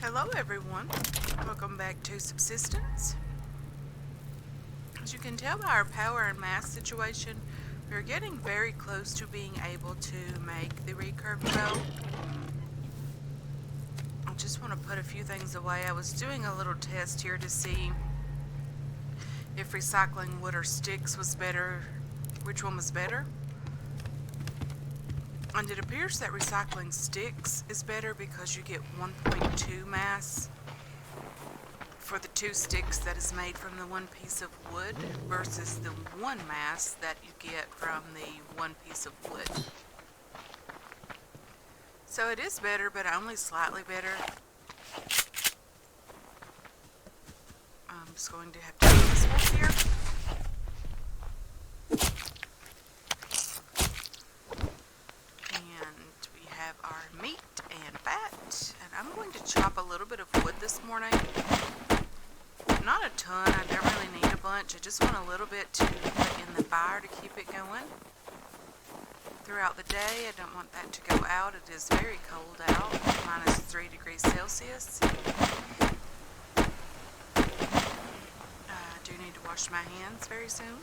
Hello everyone, welcome back to Subsistence. As you can tell by our power and mass situation, we're getting very close to being able to make the recurve bow. I just want to put a few things away. I was doing a little test here to see if recycling wood or sticks was better, which one was better. And it appears that recycling sticks is better because you get 1.2 mass for the 2 sticks that is made from the 1 piece of wood versus the 1 mass that you get from the 1 piece of wood. So it is better, but only slightly better. I'm just going to have to do this one here. Our meat and fat, and I'm going to chop a little bit of wood this morning. Not a ton, I don't really need a bunch. I just want a little bit to put in the fire to keep it going throughout the day. I don't want that to go out. It is very cold out, minus 3 degrees Celsius. I do need to wash my hands very soon.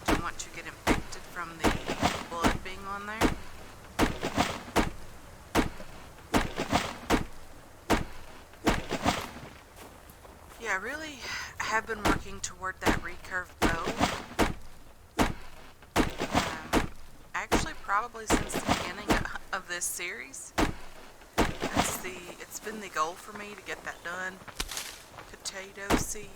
Don't want to get infected from the blood being on there. Yeah, I really have been working toward that recurve bow. Actually, probably since the beginning of this series. It's been the goal for me to get that done. Potato seed.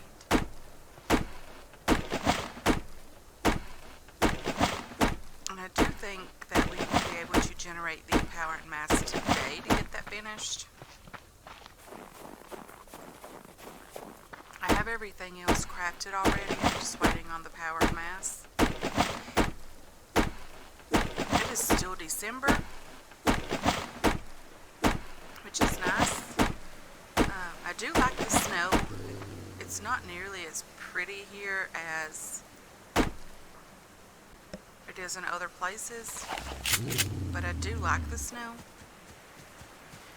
And I do think that we will be able to generate the power and mass today to get that finished. I have everything else crafted already. I'm just waiting on the power and mass. It is still December, which is nice. I do like the snow. It's not nearly as pretty here as it is in other places, but I do like the snow.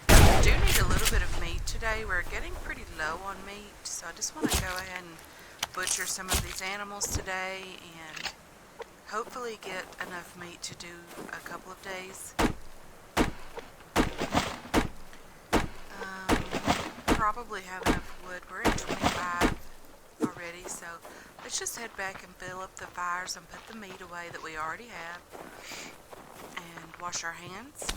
I do need a little bit of meat today. We're getting pretty low on meat, so I just want to go ahead and butcher some of these animals today and hopefully get enough meat to do a couple of days. Probably have enough wood. We're at 25 already, so let's just head back and fill up the fires and put the meat away that we already have and wash our hands.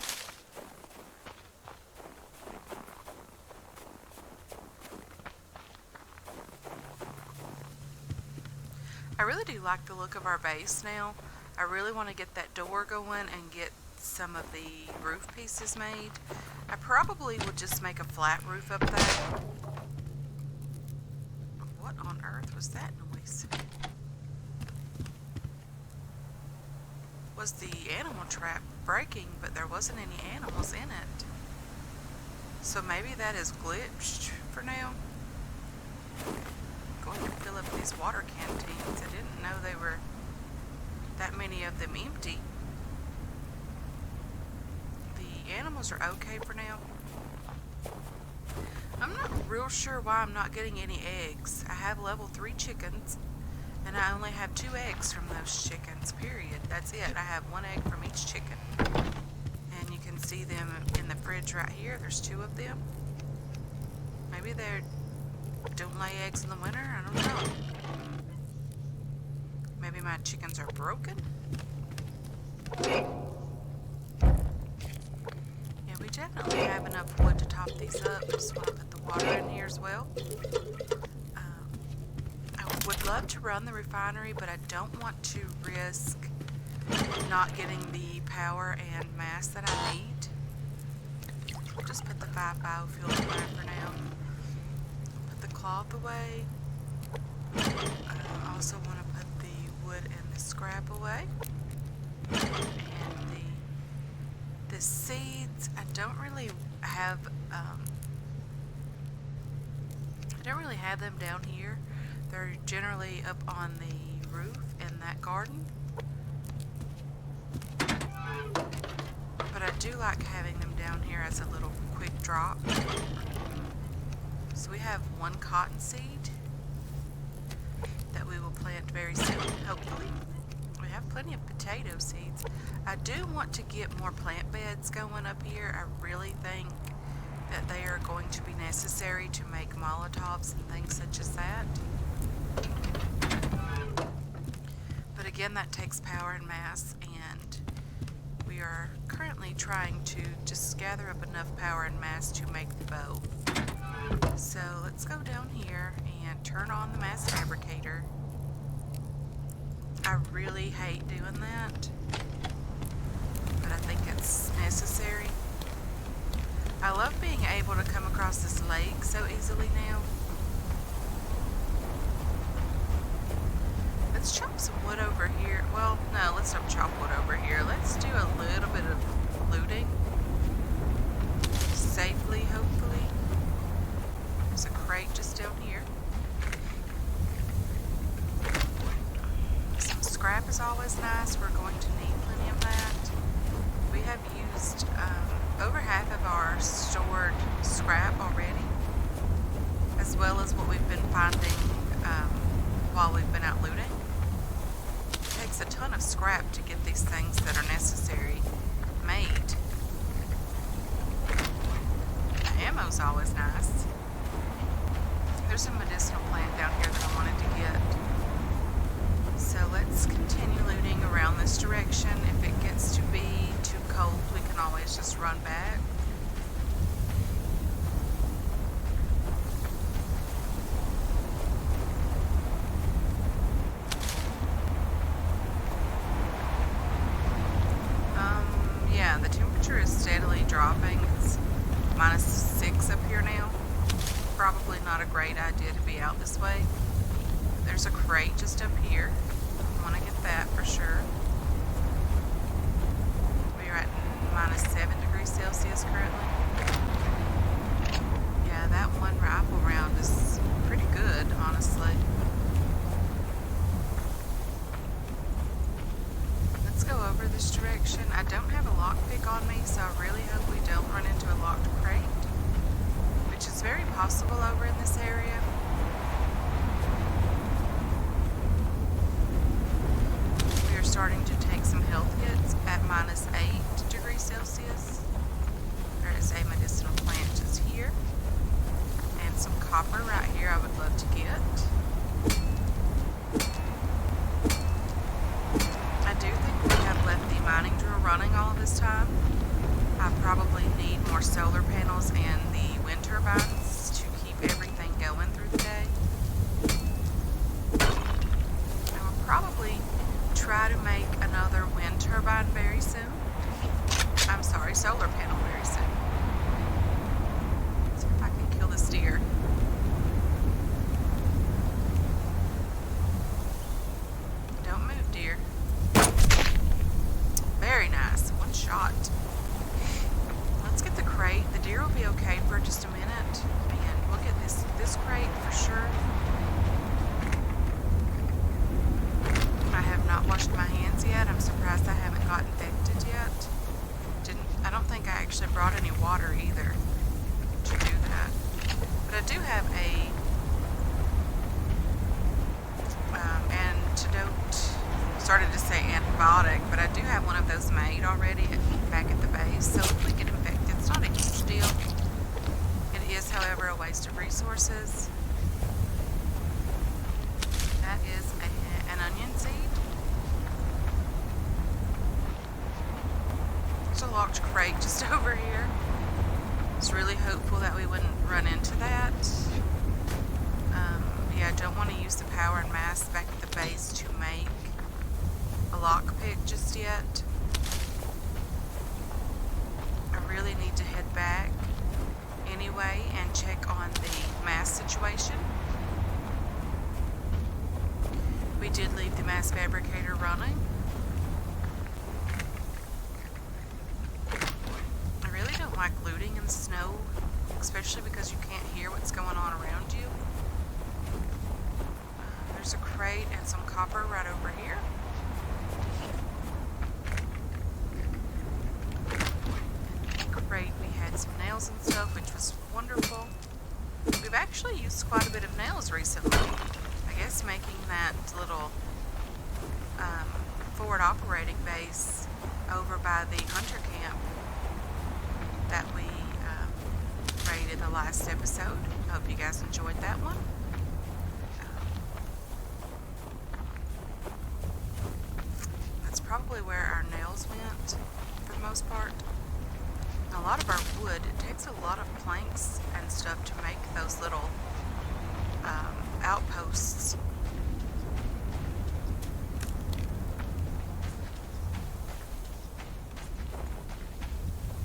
I really do like the look of our base now. I really want to get that door going and get some of the roof pieces made. I probably will just make a flat roof up there. What on earth was that noise? Was the animal trap breaking, but there wasn't any animals in it. So maybe that is glitched for now. Going to fill up these water canteens. I didn't know they were that many of them empty. The animals are okay for now. I'm not real sure why I'm not getting any eggs. I have level 3 chickens and I only have 2 eggs from those chickens, period. That's it. I have 1 egg from each chicken. And you can see them in the fridge right here. There's 2 of them. Maybe they don't lay eggs in the winter. I don't know. Maybe my chickens are broken. Yeah, we definitely have enough wood to top these up. Just want to put the water in here as well. I would love to run the refinery, but I don't want to risk not getting the power and mass that I need. We'll just put the 5 biofuels away for now. Cloth away. I also want to put the wood and the scrap away. And the seeds, I don't really have them down here. They're generally up on the roof in that garden. But I do like having them down here as a little quick drop. So we have one cottonseed that we will plant very soon, hopefully. We have plenty of potato seeds. I do want to get more plant beds going up here. I really think that they are going to be necessary to make Molotovs and things such as that. But again, that takes power and mass, and we are currently trying to just gather up enough power and mass to make the bow. So let's go down here and turn on the mass fabricator. I really hate doing that, but I think it's necessary. I love being able to come across this lake so easily now. Let's chop some wood over here. Well, no, let's not chop wood over here. Let's do a little bit of looting. Safely, hopefully. There's a crate just down here. Some scrap is always nice. We're going to need plenty of that. We have used over half of our stored scrap already, as well as what we've been finding while we've been out looting. It takes a ton of scrap to get these things that are necessary made. The ammo's always nice. There's a medicinal plant down here that I wanted to get. So let's continue looting around this direction. If it gets to be too cold, we can always just run back. Yeah, the temperature is steadily dropping. It's -6 up here now. Probably not a great idea to be out this way. There's a crate just up here. I want to get that for sure. We are at -7 degrees Celsius currently. Yeah, that one rifle round is pretty good, honestly. Let's go over this direction. I don't have a lockpick on me, so I really hope we don't run into a locked crate, which is very possible over in this area. We are starting to take some health hits at -8 degrees Celsius. There is a medicinal plant just here, and some copper right here I would love to get. I do think we have left the mining drill running all of this time. I probably need more solar panels and the wind turbines to keep everything going through the day. I will probably try to make another wind turbine very soon. I'm sorry, solar panel very soon. Let's see if I can kill this deer. Don't move, deer. Very nice. One shot. Let's get the crate. The deer will be okay for just a minute, and we'll get this crate for sure. I have not washed my hands yet. I'm surprised I haven't got infected yet. I don't think I actually brought any water either to do that. But I do have a antidote. Started to say antibiotic, but I do have one of those made already back at the base. So if we get infected, it's not a huge deal. It is, however, a waste of resources. That is an onion seed. There's a locked crate just over here. I was really hopeful that we wouldn't run into that. Yeah, I don't want to use the power and mass back at the base to make a lockpick just yet. I really need to head back anyway and check on the mass situation. We did leave the mass fabricator running. I really don't like looting in snow, especially because you can't hear what's going on around you. There's a crate and some copper right over here. nails and stuff, which was wonderful. We've actually used quite a bit of nails recently. I guess making that little forward operating base over by the hunter camp that we raided the last episode. Hope you guys enjoyed that one. That's probably where our nails went for the most part. A lot of our wood, it takes a lot of planks and stuff to make those little outposts.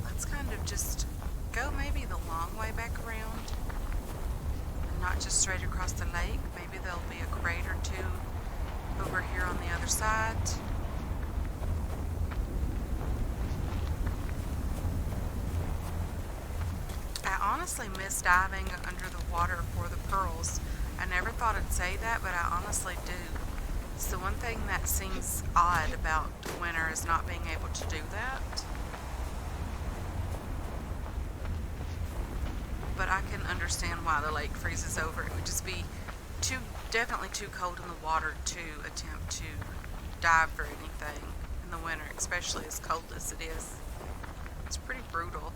Let's kind of just go maybe the long way back around and not just straight across the lake. Maybe there'll be a crate or two over here on the other side. I honestly miss diving under the water for the pearls. I never thought I'd say that, but I honestly do. It's the one thing that seems odd about winter is not being able to do that. But I can understand why the lake freezes over. It would just be definitely too cold in the water to attempt to dive for anything in the winter, especially as cold as it is. It's pretty brutal.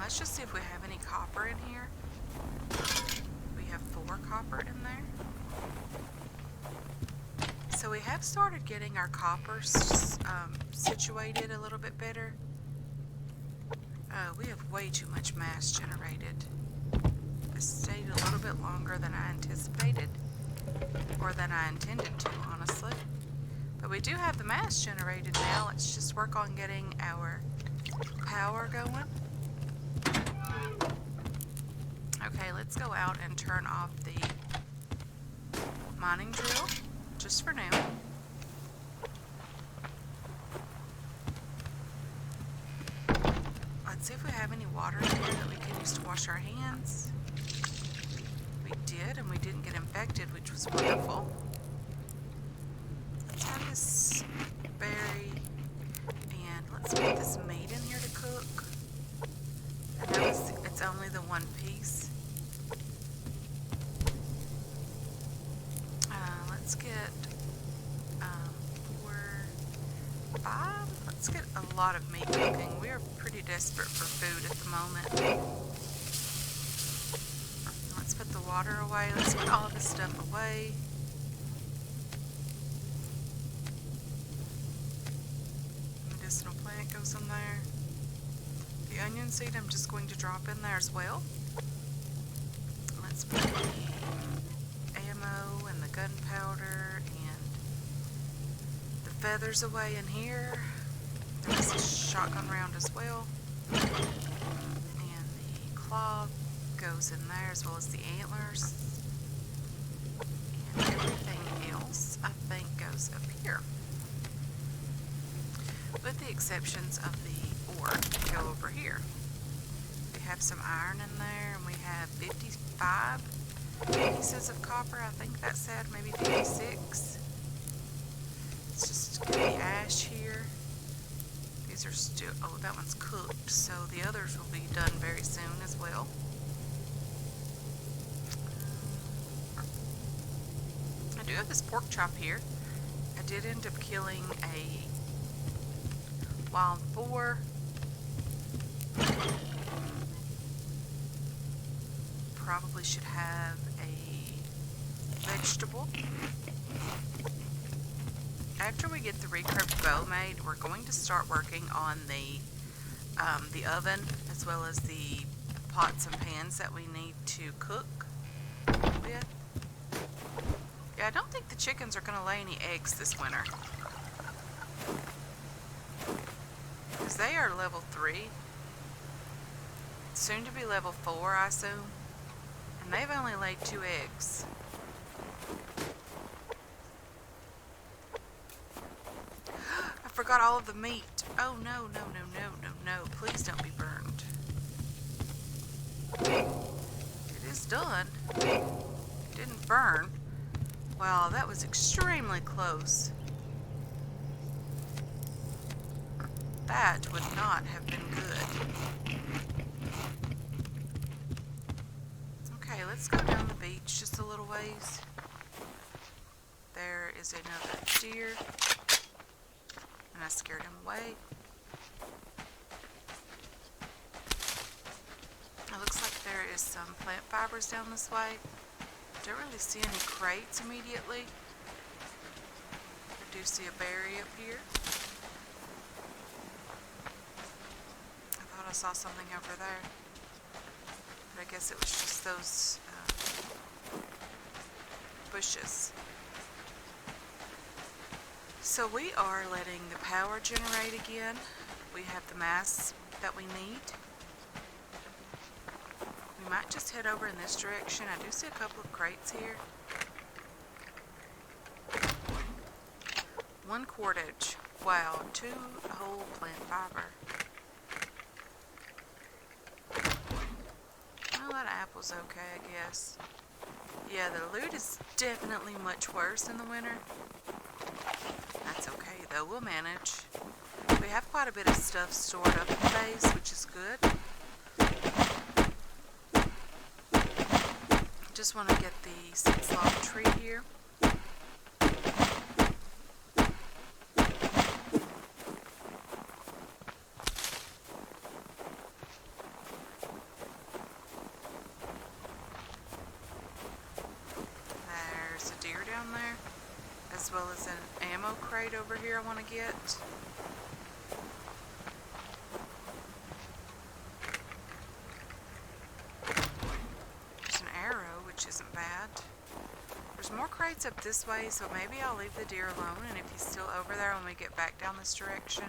Let's just see if we have any copper in here. We have 4 copper in there. So we have started getting our copper situated a little bit better. We have way too much mass generated. It stayed a little bit longer than I anticipated, or than I intended to, honestly. But we do have the mass generated now. Let's just work on getting our power going. Okay, let's go out and turn off the mining drill, just for now. Let's see if we have any water in here that we can use to wash our hands. We did, and we didn't get infected, which was wonderful. Let's have this berry, and let's put this meat in here to cook. I know it's only the one piece. Let's get 4, 5. Let's get a lot of meat cooking. We are pretty desperate for food at the moment. Let's put the water away. Let's put all of this stuff away. Medicinal plant goes in there. The onion seed I'm just going to drop in there as well. Let's put the ammo and the gunpowder and the feathers away in here. There's a shotgun round as well. And the cloth goes in there, as well as the antlers. And everything else, I think, goes up here. With the exceptions of the ore, go over here. We have some iron in there, and we have 55 pieces of copper. I think that said maybe 56. Let's just get the ash here. These are still, oh, that one's cooked, so the others will be done very soon as well. I do have this pork chop here. I did end up killing a wild boar. Probably should have a vegetable. After we get the recurve bow made, we're going to start working on the oven, as well as the pots and pans that we need to cook with. Yeah, I don't think the chickens are going to lay any eggs this winter, because they are level 3, soon to be level 4, I assume, and they've only laid 2 eggs. I forgot all of the meat. Oh no, no, no, no, no, no. Please don't be burned. It is done. It didn't burn. Wow, that was extremely close. that would not have been good. Okay, let's go down the beach just a little ways. There is another deer, and I scared him away. It looks like there is some plant fibers down this way. Don't really see any crates immediately. I do see a berry up here. I thought I saw something over there, but I guess it was just those bushes. So we are letting the power generate again. We have the mass that we need. We might just head over in this direction. I do see a couple of crates here. 1 cordage. Wow, 2 whole plant fiber. Well, that apple's okay, I guess. Yeah, the loot is definitely much worse in the winter. That's okay, though. We'll manage. We have quite a bit of stuff stored up in the base, which is good. Just want to get the 6-log tree here. There's a deer down there, as well as an ammo crate over here I want to get. Isn't bad. There's more crates up this way, so maybe I'll leave the deer alone, and if he's still over there when we get back down this direction,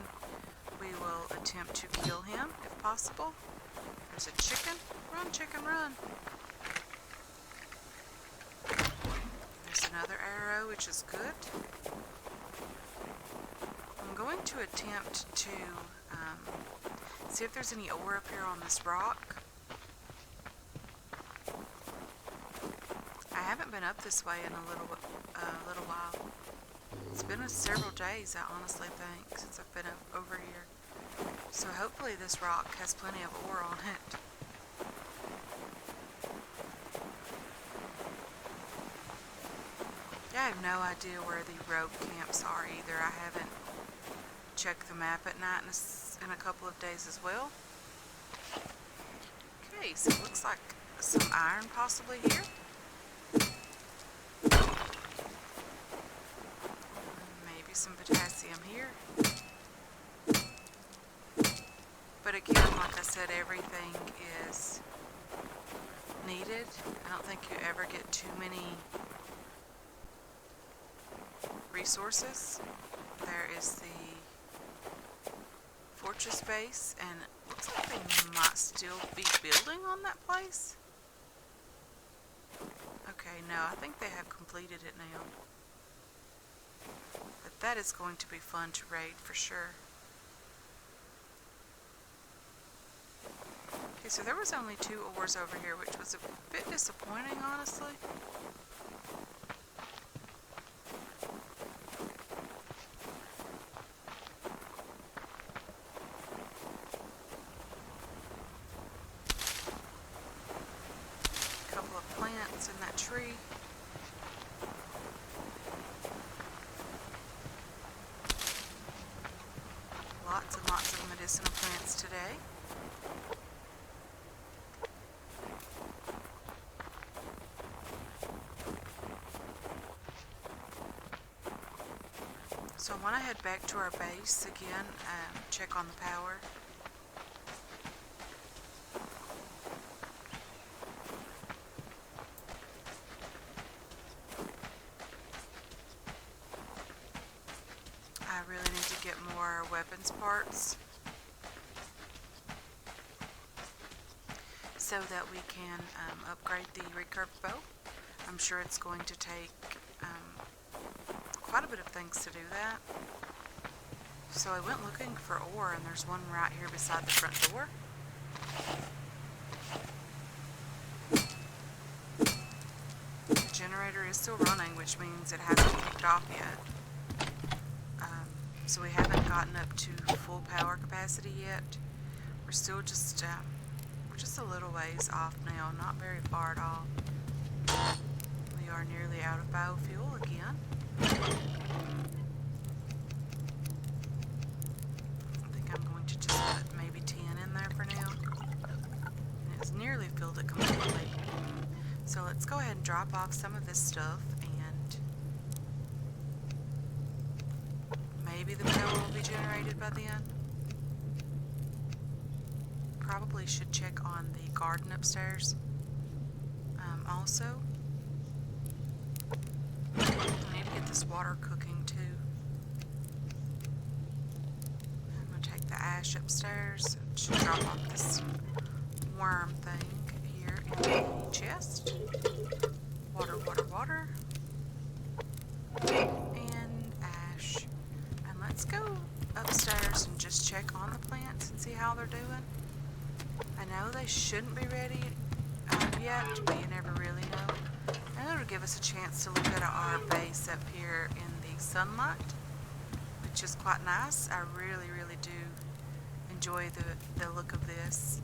we will attempt to kill him if possible. There's a chicken. Run, chicken, run. There's another arrow, which is good. I'm going to attempt to see if there's any ore up here on this rock. I haven't been up this way in a little while. It's been several days, I honestly think, since I've been over here. So hopefully this rock has plenty of ore on it. Yeah, I have no idea where the rogue camps are either. I haven't checked the map at night in a couple of days as well. Okay, so it looks like some iron possibly here. Some potassium here. But again, like I said, everything is needed. I don't think you ever get too many resources. There is the fortress base, and it looks like they might still be building on that place. Okay, no, I think they have completed it now. But that is going to be fun to raid for sure. Okay, so there was only 2 ores over here, which was a bit disappointing, honestly. A couple of plants in that tree. Lots and lots of medicinal plants today. So I want to head back to our base again and check on the power. I really need to get more weapons parts so that we can upgrade the recurve bow. I'm sure it's going to take quite a bit of things to do that. So I went looking for ore, and there's one right here beside the front door. The generator is still running, which means it hasn't kicked off yet. So we haven't gotten up to full power capacity yet. We're still just, we're just a little ways off now, not very far at all. We are nearly out of biofuel again. I think I'm going to just put maybe 10 in there for now. And it's nearly filled it completely. So let's go ahead and drop off some of this stuff, and maybe the power will be generated by then. Probably should check on the garden upstairs. Also, I need to get this water cooking too. I'm going to take the ash upstairs. Should drop off this worm thing here in the chest. Water, water, water. And ash. And let's go upstairs and just check on the plants and see how they're doing. I know they shouldn't be ready yet, but you never really know. And it'll give us a chance to look at our base up here in the sunlight, which is quite nice. I really, really do enjoy the look of this.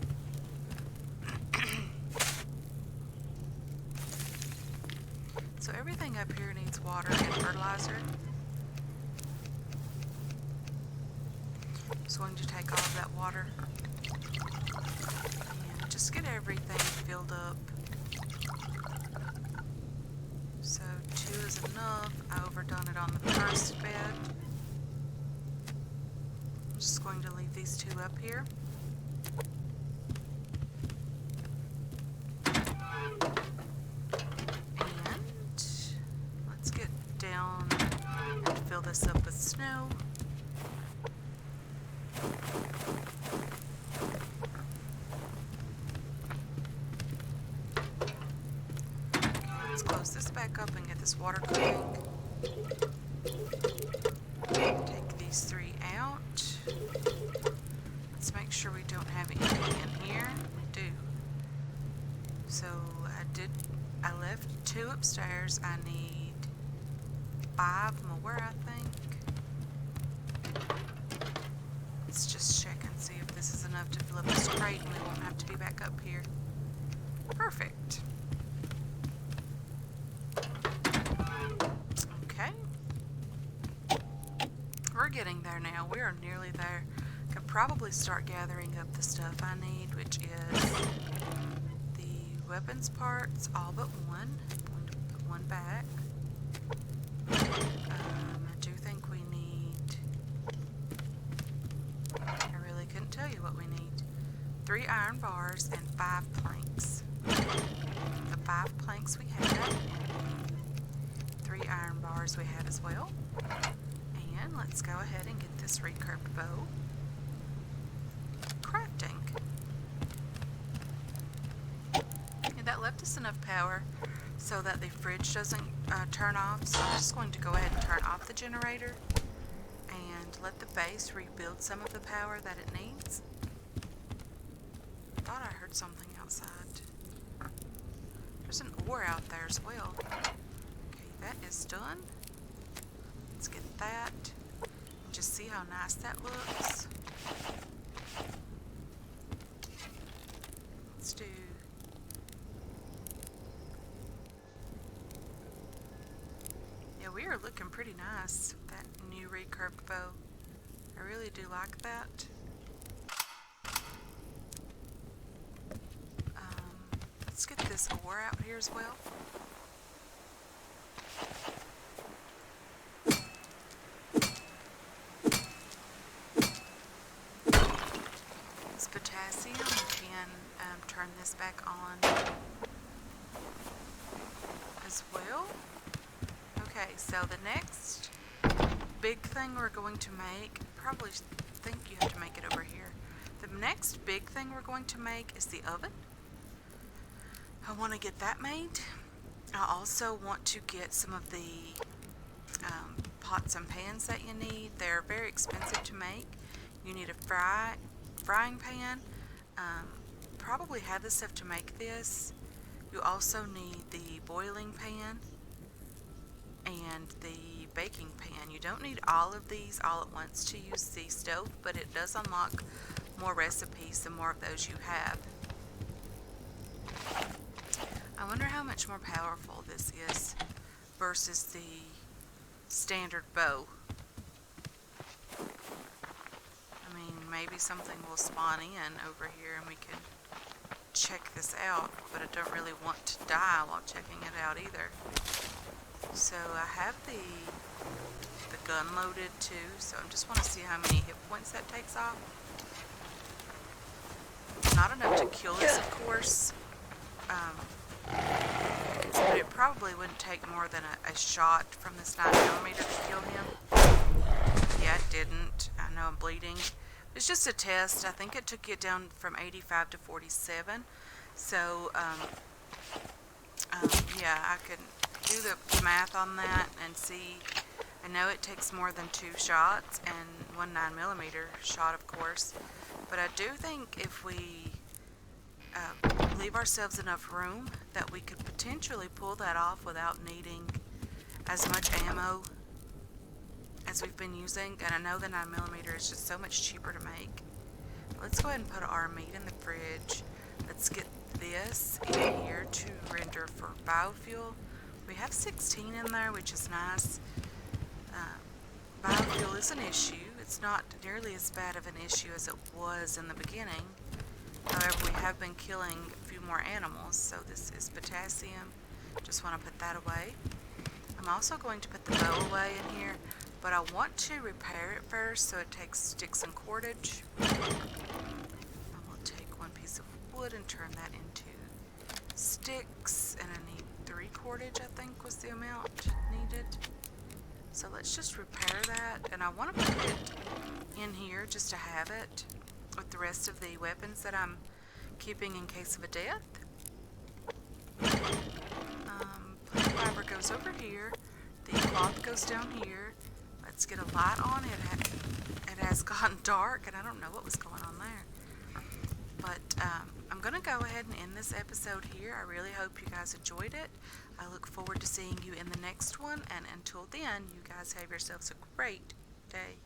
So everything up here needs water and fertilizer. I'm just going to take all of that water and just get everything filled up. So 2 is enough. I overdone it on the first bed. I'm just going to leave these 2 up here. And let's get down and fill this up with snow. Let's close this back up and get this water cooking. Take these 3 out. Let's make sure we don't have anything in here. We do. So I left 2 upstairs. I need 5 more, I think. Let's just check and see if this is enough to fill up this crate and we won't have to be back up here. Perfect. Okay. We're getting there now. We are nearly there. Could probably start gathering up the stuff I need, which is the weapons parts, all but 1. I'm going to put 1 back. I do think we need, I really couldn't tell you what we need. 3 iron bars and 5 planks. The 5 planks we have, and 3 iron bars we have as well. And let's go ahead and get this recurved bow crafting. And that left us enough power so that the fridge doesn't turn off. So I'm just going to go ahead and turn off the generator and let the base rebuild some of the power that it needs. I thought I heard something outside. There's an ore out there as well. Okay, that is done. Let's get that. Just see how nice that looks. Let's do. Yeah, we are looking pretty nice with that new recurved bow. I really do like that. Let's get this ore out here as well. This potassium, we can turn this back on as well. Okay, so the next big thing we're going to make, probably think you have to make it over here. The next big thing we're going to make is the oven. I want to get that made. I also want to get some of the pots and pans that you need. They're very expensive to make. You need a frying pan. Probably have the stuff to make this. You also need the boiling pan and the baking pan. You don't need all of these all at once to use the stove, but it does unlock more recipes the more of those you have. I wonder how much more powerful this is versus the standard bow. I mean, maybe something will spawn in over here and we can check this out, but I don't really want to die while checking it out either. So I have the gun loaded too, so I just want to see how many hit points that takes off. Not enough to kill this, of course, but it probably wouldn't take more than a shot from this 9mm to kill him. Yeah, it didn't. I know I'm bleeding. It's just a test. I think it took it down from 85 to 47. So, yeah, I can do the math on that and see. I know it takes more than 2 shots and 1 9mm shot, of course. But I do think if we leave ourselves enough room that we could potentially pull that off without needing as much ammo as we've been using. And I know the 9mm is just so much cheaper to make. Let's go ahead and put our meat in the fridge. Let's get this in here to render for biofuel. We have 16 in there, which is nice. Biofuel is an issue. It's not nearly as bad of an issue as it was in the beginning. However, we have been killing a few more animals, so this is potassium. Just want to put that away. I'm also going to put the bow away in here, but I want to repair it first so it takes sticks and cordage. I will take 1 piece of wood and turn that into sticks, and I need 3 cordage, I think was the amount needed. So let's just repair that, and I want to put it in here just to have it with the rest of the weapons that I'm keeping in case of a death. Plant fiber goes over here. The cloth goes down here. Let's get a light on. It has gone dark, and I don't know what was going on there. But I'm going to go ahead and end this episode here. I really hope you guys enjoyed it. I look forward to seeing you in the next one, and until then, you guys have yourselves a great day.